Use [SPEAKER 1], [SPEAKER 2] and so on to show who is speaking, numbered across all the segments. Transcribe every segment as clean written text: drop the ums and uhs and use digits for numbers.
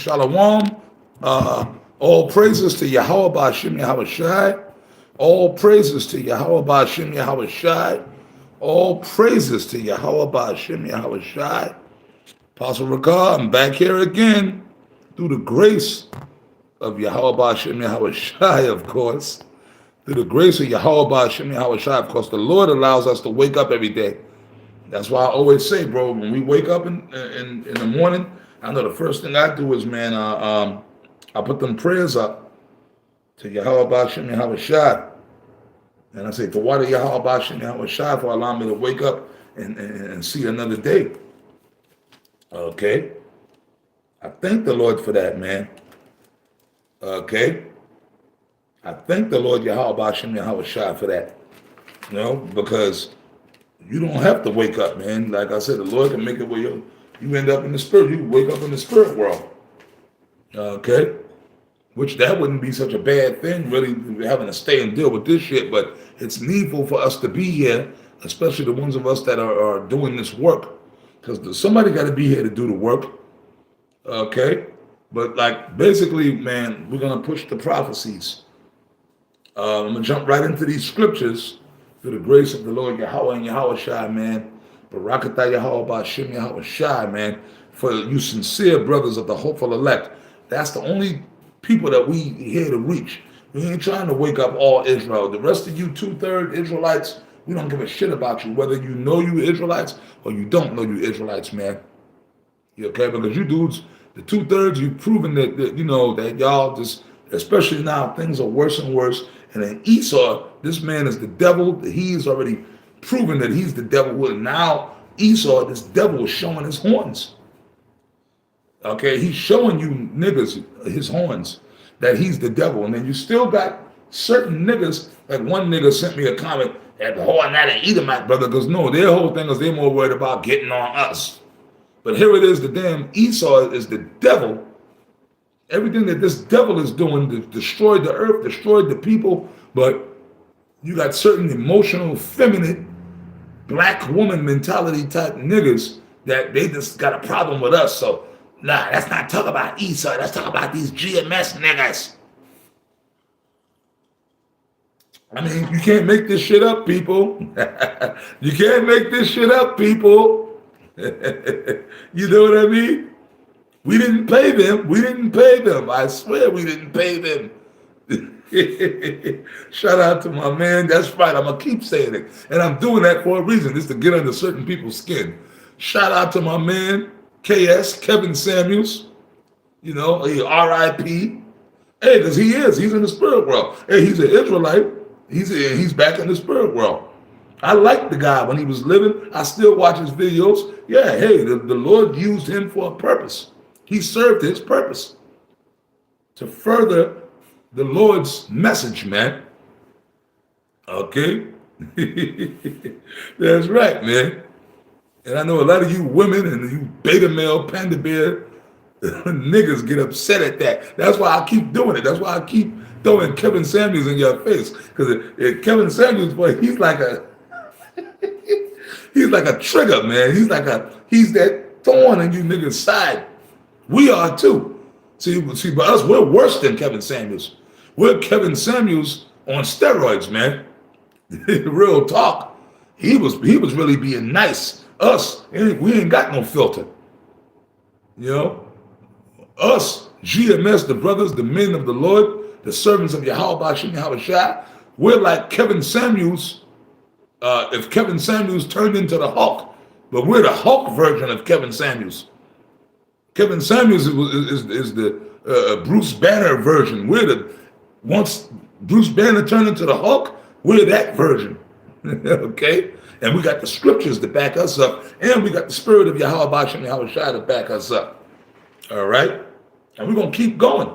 [SPEAKER 1] Shalom. All praises to Yahweh Ba'Shem Yahweh Shai. All praises to Yahweh Ba'Shem Yahweh Shai. All praises to Yahweh Ba'Shem Yahweh Shai. Apostle Rakah, I'm back here again through the grace of Yahweh Ba'Shem Yahweh Shai, of course. Through the grace of Yahweh Ba'Shem Yahweh Shai, of course, the Lord allows us to wake up every day. That's why I always say, bro, when we wake up in the morning, I know the first thing I do is, man, I put them prayers up to Yahweh Ba'Shem Yahweh Shai. And I say, to water Yahweh Ba'Shem Yahweh Shai for allowing me to wake up and see another day. Okay? I thank the Lord for that, man. Okay? I thank the Lord Yahweh Ba'Shem Yahweh Shai for that. You know, because you don't have to wake up, man. Like I said, the Lord can make it where you end up in the spirit. You wake up in the spirit world. Okay? Which that wouldn't be such a bad thing, really, having to stay and deal with this shit, but it's needful for us to be here, especially the ones of us that are doing this work. Because somebody got to be here to do the work. Okay? But like, basically, man, we're going to push the prophecies. I'm going to jump right into these scriptures through the grace of the Lord Yahweh and Yahweh Shai, man. Barakatah Yahweh Ba'Shem Yahweh Shai, man. For you sincere brothers of the hopeful elect. That's the only people that we here to reach. We ain't trying to wake up all Israel. The rest of you 2/3 Israelites, we don't give a shit about you, whether you know you Israelites or you don't know you Israelites, man. You okay? Because you dudes, the 2/3, you've proven that you know that y'all just, especially now, things are worse and worse. And then Esau, this man is the devil. He's already proven that he's the devil. And now Esau, this devil, is showing his horns. Okay, he's showing you niggas his horns, that he's the devil. And then you still got certain niggas, like one nigga sent me a comment, that the whole not an Edomite brother, because no, their whole thing is they're more worried about getting on us. But here it is, the damn Esau is the devil. Everything that this devil is doing destroyed the earth, destroyed the people, but you got certain emotional, feminine, black woman mentality type niggas that they just got a problem with us. So, nah, let's not talk about Esau. Let's talk about these GMS niggas. I mean, you can't make this shit up, people. You can't make this shit up, people. You know what I mean? We didn't pay them. We didn't pay them. I swear we didn't pay them. Shout out to my man. That's right. I'm going to keep saying it. And I'm doing that for a reason. It's to get under certain people's skin. Shout out to my man, KS, Kevin Samuels. You know, he R.I.P. Hey, because he is. He's in the spirit world. Hey, he's an Israelite. He's back in the spirit world. I liked the guy when he was living. I still watch his videos. Yeah, hey, the Lord used him for a purpose. He served his purpose to further the Lord's message, man. Okay? That's right, man. And I know a lot of you women and you beta male, panda bear niggas get upset at that. That's why I keep doing it. That's why I keep throwing Kevin Samuels in your face. Because Kevin Samuels, boy, he's like a trigger, man. He's that thorn in you niggas' side. We are too. See, but us, we're worse than Kevin Samuels. We're Kevin Samuels on steroids, man. Real talk. He was really being nice. Us, we ain't got no filter. You know? Us, GMS, the brothers, the men of the Lord, the servants of Yahweh Ba'Shem Yahweh Shai, we're like Kevin Samuels. If Kevin Samuels turned into the Hulk, but we're the Hulk version of Kevin Samuels. Kevin Samuels is the Bruce Banner version. Once Bruce Banner turned into the Hulk, we're that version. Okay? And we got the scriptures to back us up. And we got the spirit of Yahweh Ba'Shem Yahweh Shai to back us up. All right? And we're going to keep going.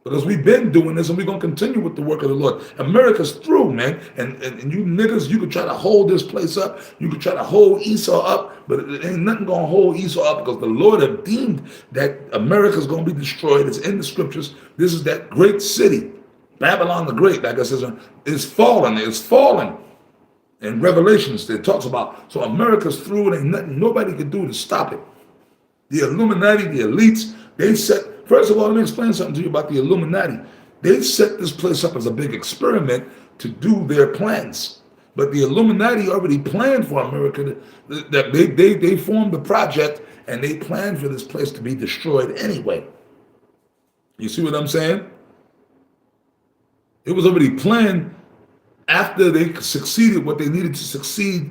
[SPEAKER 1] Because we've been doing this and we're going to continue with the work of the Lord. America's through, man. And you niggas, you could try to hold this place up. You could try to hold Esau up. But it ain't nothing going to hold Esau up because the Lord have deemed that America's going to be destroyed. It's in the scriptures. This is that great city. Babylon the Great, like I said, is fallen. It's fallen. In Revelations, it talks about, so America's through. It ain't nothing nobody can do to stop it. The Illuminati, the elites, they set First of all, let me explain something to you about the Illuminati. They set this place up as a big experiment to do their plans. But the Illuminati already planned for America. That they formed the project and they planned for this place to be destroyed anyway. You see what I'm saying? It was already planned after they succeeded what they needed to succeed.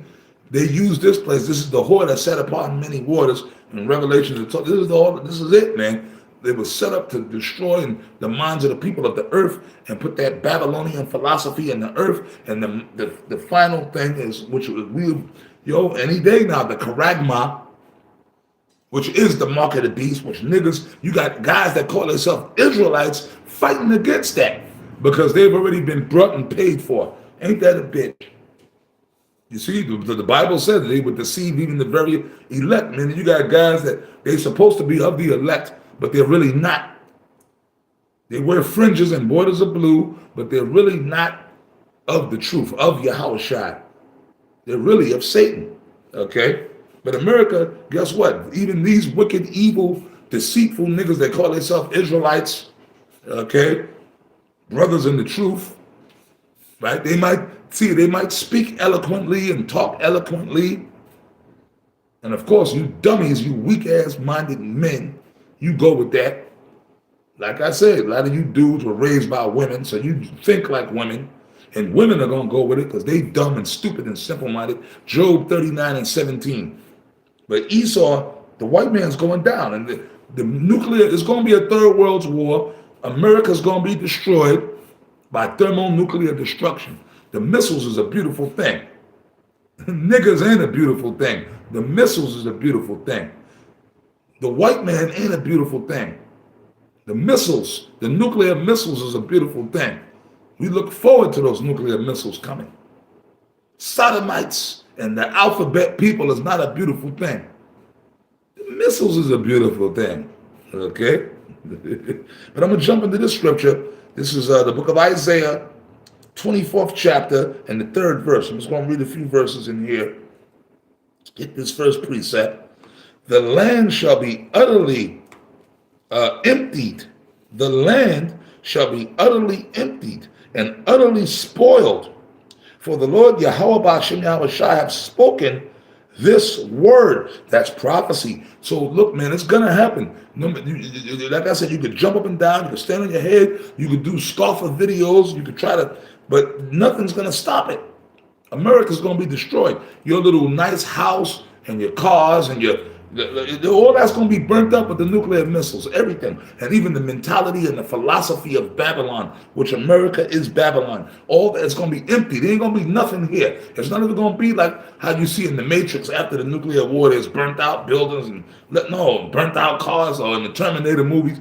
[SPEAKER 1] They used this place. This is the whore that sat upon many waters in Revelation. This is it, man. They were set up to destroy the minds of the people of the earth and put that Babylonian philosophy in the earth. And the final thing is, which we, any day now, the Charagma, which is the mark of the beast, which niggas, you got guys that call themselves Israelites fighting against that because they've already been brought and paid for. Ain't that a bitch? You see, the Bible says they would deceive even the very elect. Man, you got guys that they're supposed to be of the elect, but they're really not. They wear fringes and borders of blue, but they're really not of the truth, of Yahushua. They're really of Satan, okay? But America, guess what? Even these wicked, evil, deceitful niggas that call themselves Israelites, okay? Brothers in the truth, right? They might speak eloquently and talk eloquently. And of course, you dummies, you weak-ass minded men, you go with that. Like I said, a lot of you dudes were raised by women, so you think like women. And women are going to go with it because they dumb and stupid and simple-minded. Job 39:17. But Esau, the white man's going down. And the nuclear, is going to be a third world war. America's going to be destroyed by thermonuclear destruction. The missiles is a beautiful thing. Niggas ain't a beautiful thing. The missiles is a beautiful thing. The white man ain't a beautiful thing. The missiles, the nuclear missiles is a beautiful thing. We look forward to those nuclear missiles coming. Sodomites and the alphabet people is not a beautiful thing. The missiles is a beautiful thing. Okay? But I'm going to jump into this scripture. This is the book of Isaiah, 24th chapter, and the 3rd verse. I'm just going to read a few verses in here. Get this first precept. The land shall be utterly emptied. The land shall be utterly emptied and utterly spoiled. For the Lord Yahweh Ba'ashem Yahushua have spoken this word. That's prophecy. So look, man, it's going to happen. Like I said, you could jump up and down. You could stand on your head. You could do scoffer videos. You could try to, but nothing's going to stop it. America's going to be destroyed. Your little nice house and your cars and all that's going to be burnt up with the nuclear missiles, everything. And even the mentality and the philosophy of Babylon, which America is Babylon, all that's going to be empty. There ain't going to be nothing here. It's not even going to be like how you see in the Matrix after the nuclear war, there's burnt out buildings and burnt out cars, or in the Terminator movies.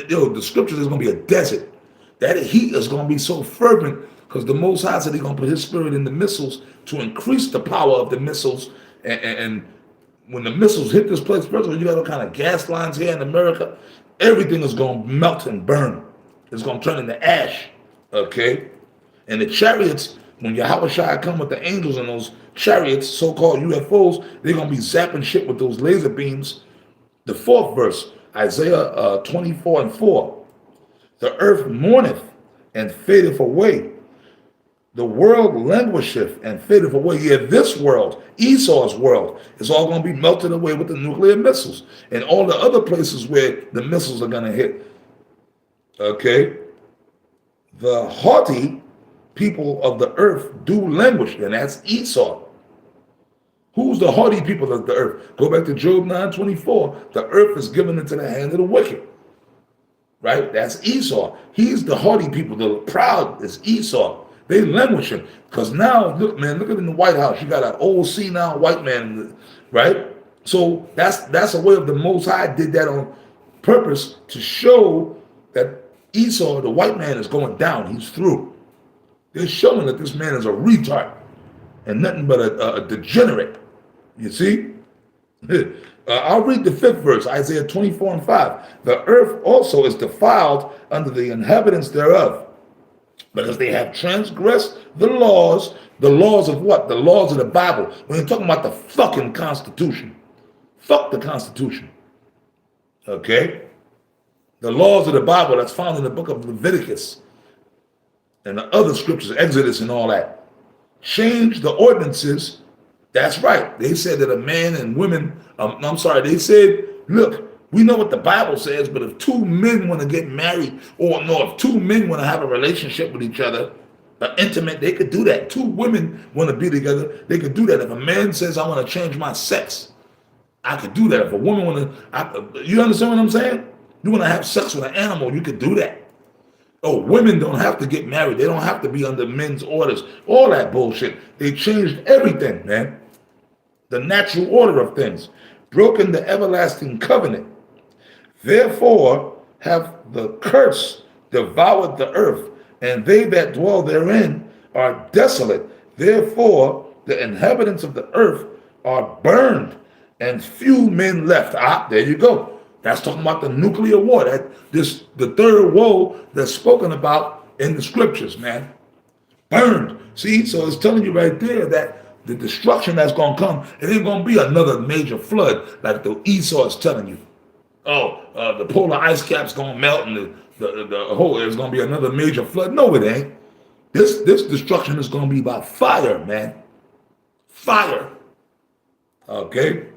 [SPEAKER 1] The scriptures is going to be a desert. That heat is going to be so fervent because the Most High said he's going to put his spirit in the missiles to increase the power of the missiles. And when the missiles hit this place, first of all, you got all kind of gas lines here in America. Everything is going to melt and burn. It's going to turn into ash, okay? And the chariots, when Yahushua come with the angels and those chariots, so-called UFOs, they're going to be zapping shit with those laser beams. The 4th verse, Isaiah 24:4. The earth mourneth and fadeth away. The world languisheth and fadeth away. Yeah, this world, Esau's world, is all going to be melted away with the nuclear missiles and all the other places where the missiles are going to hit. Okay? The haughty people of the earth do languish, and that's Esau. Who's the haughty people of the earth? Go back to Job 9:24. The earth is given into the hand of the wicked. Right? That's Esau. He's the haughty people. The proud is Esau. They languishing. Because now, look, man, look at in the White House. You got an old senile white man, right? So that's a way of the Most High did that on purpose to show that Esau, the white man, is going down. He's through. They're showing that this man is a retard and nothing but a degenerate. You see? I'll read the 5th verse, Isaiah 24:5. The earth also is defiled under the inhabitants thereof, because they have transgressed the laws of what? The laws of the Bible. When you're talking about the fucking Constitution. Fuck the Constitution. Okay? The laws of the Bible that's found in the book of Leviticus and the other scriptures, Exodus and all that. Change the ordinances. That's right. They said that a man and women, I'm sorry, they said, look, we know what the Bible says, but if two men want to get married, or no, if two men want to have a relationship with each other, intimate, they could do that. Two women want to be together, they could do that. If a man says, I want to change my sex, I could do that. If a woman want to, you understand what I'm saying? You want to have sex with an animal, you could do that. Oh, women don't have to get married. They don't have to be under men's orders. All that bullshit. They changed everything, man. The natural order of things. Broken the everlasting covenant. Therefore have the curse devoured the earth, and they that dwell therein are desolate. Therefore the inhabitants of the earth are burned, and few men left. There you go. That's talking about the nuclear war. The third woe that's spoken about in the scriptures, man. Burned. See, so it's telling you right there that the destruction that's going to come, it ain't going to be another major flood like the Esau is telling you. The polar ice cap's going to melt and the whole, there's going to be another major flood. No, it ain't. This destruction is going to be by fire, man. Fire. Okay?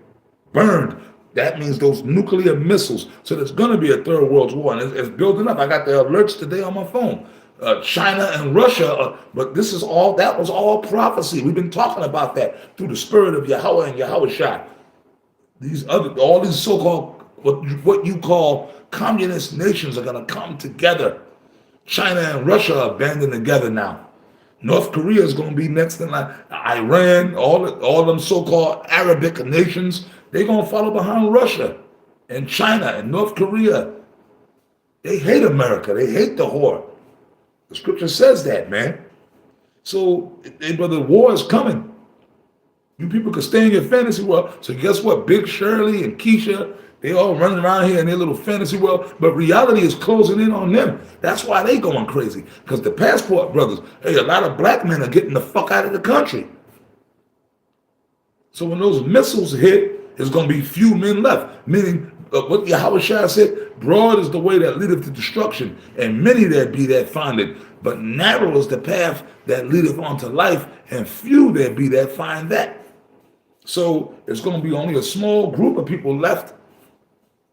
[SPEAKER 1] Burned. That means those nuclear missiles. So there's going to be a third world war, and it's building up. I got the alerts today on my phone. China and Russia, but that was all prophecy. We've been talking about that through the spirit of Yahweh and Yahweh Shai. All these so-called, what you call communist nations are going to come together. China and Russia are banding together now. North Korea is going to be next in line. Iran, all them so-called Arabic nations, they're going to follow behind Russia and China and North Korea. They hate America. They hate the whore. The scripture says that, man. So, brother, war is coming. You people can stay in your fantasy world. So guess what? Big Shirley and Keisha, they all running around here in their little fantasy world. But reality is closing in on them. That's why they going crazy. Because the passport brothers, a lot of black men are getting the fuck out of the country. So when those missiles hit, there's going to be few men left. Meaning, what Yahweh Shai said, broad is the way that leadeth to destruction, and many there be that find it. But narrow is the path that leadeth unto life, and few there be that find that. So it's going to be only a small group of people left,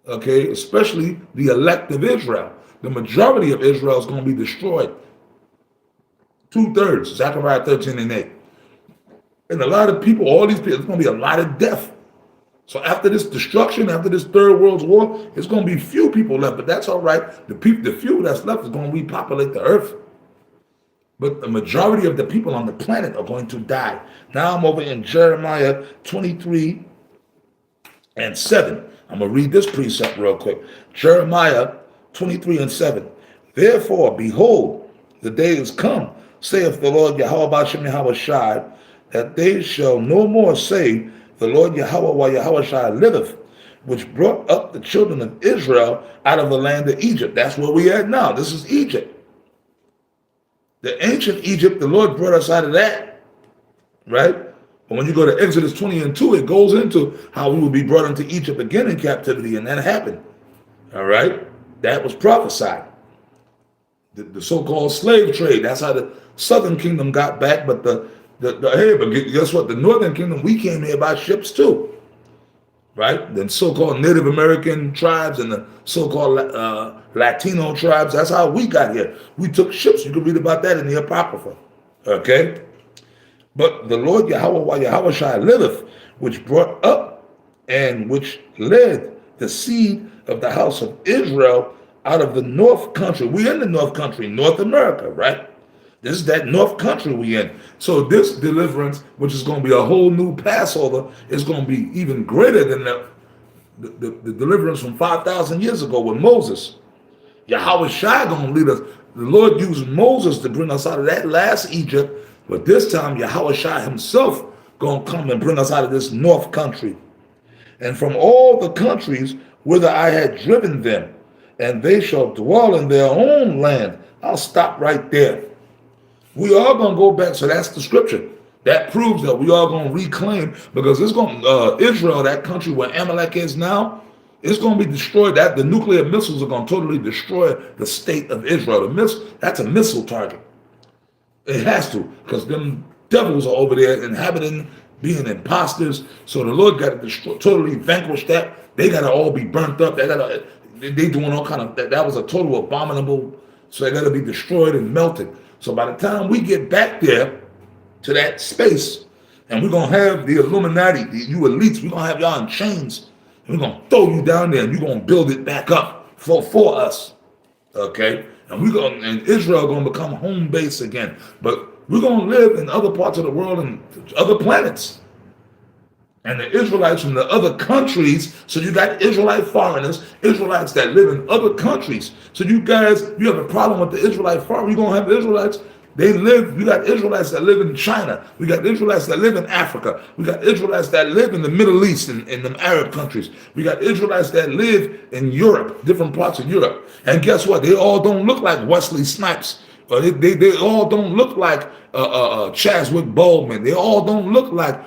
[SPEAKER 1] okay, especially the elect of Israel. The majority of Israel is going to be destroyed. 2/3, Zechariah 13:8. And a lot of people, all these people, it's going to be a lot of death. So after this destruction, after this third world war, it's going to be few people left, but that's all right. The few that's left is going to repopulate the earth. But the majority of the people on the planet are going to die. Now I'm over in Jeremiah 23:7. I'm going to read this precept real quick. Jeremiah 23:7. Therefore, behold, the day is come, saith the Lord Yahweh B'Shem Yahweh Shai, that they shall no more say, the Lord Yahweh while Yahweh Shai liveth, which brought up the children of Israel out of the land of Egypt. That's where we at now. This is Egypt. The ancient Egypt, the Lord brought us out of that, right? But when you go to Exodus 20:2, it goes into how we will be brought into Egypt again in captivity, and that happened. All right? That was prophesied. The so-called slave trade, that's how the southern kingdom got back, but but guess what? The northern kingdom, we came here by ships too, right? The so-called Native American tribes and the so-called Latino tribes, that's how we got here. We took ships. You can read about that in the Apocrypha, okay? But the Lord Yahweh, while Yahweh Shai liveth, which brought up and which led the seed of the house of Israel out of the north country. We in the north country, North America, right? This is that north country we in. So this deliverance, which is going to be a whole new Passover, is going to be even greater than the deliverance from 5,000 years ago with Moses. Yahweh Shai going to lead us. The Lord used Moses to bring us out of that last Egypt, but this time Yahweh Shai himself going to come and bring us out of this north country. And from all the countries whither I had driven them, and they shall dwell in their own land. I'll stop right there. We are going to go back. So that's the scripture. That proves that we are going to reclaim, because it's going Israel, that country where Amalek is now, It's going to be destroyed. That the nuclear missiles are going to totally destroy the state of Israel. That's a missile target. It has to, because them devils are over there inhabiting, being imposters. So the Lord got to destroy, totally vanquish that. They got to all be burnt up. They doing all kind of that was a total abominable. So they got to be destroyed and melted. So by the time we get back there to that space, and we're gonna have the Illuminati, you elites, we're gonna have y'all in chains, and we're gonna throw you down there, and you're gonna build it back up for us. Okay? And Israel gonna become home base again. But we're gonna live in other parts of the world and other planets. And the Israelites from the other countries, so you got Israelite foreigners, Israelites that live in other countries. So you have a problem with the Israelite foreigners. You're gonna have Israelites, we got Israelites that live in China. We got Israelites that live in Africa. We got Israelites that live in the Middle East and in the Arab countries. We got Israelites that live in Europe, different parts of Europe. And guess what? They all don't look like Wesley Snipes. They all don't look like Chadwick Boseman. They all don't look like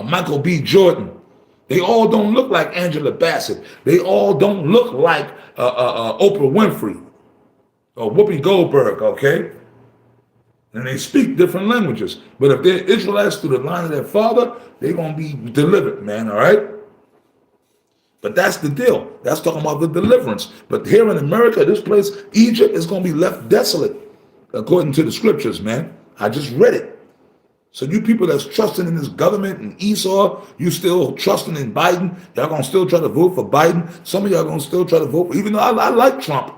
[SPEAKER 1] Michael B. Jordan. They all don't look like Angela Bassett. They all don't look like Oprah Winfrey or Whoopi Goldberg, okay? And they speak different languages. But if they're Israelites through the line of their father, they're going to be delivered, man, all right? But that's the deal. That's talking about the deliverance. But here in America, this place, Egypt, is going to be left desolate, according to the scriptures, man. I just read it. So you people that's trusting in this government and Esau, you still trusting in Biden, y'all going to still try to vote for Biden. Some of y'all going to still try to vote for, even though I like Trump.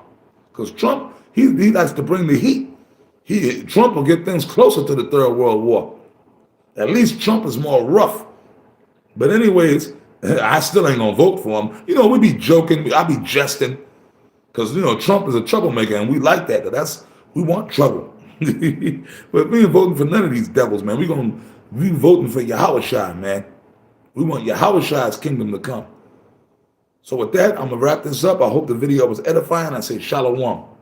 [SPEAKER 1] Because Trump, he likes to bring the heat. Trump will get things closer to the Third World War. At least Trump is more rough. But anyways, I still ain't gonna vote for him. You know, we be joking, I be jesting, because Trump is a troublemaker, and we like that. We want trouble. But we ain't voting for none of these devils, man. We voting for Yahushua, man. We want Yahushua's kingdom to come. So with that, I'm gonna wrap this up. I hope the video was edifying. I say shalom.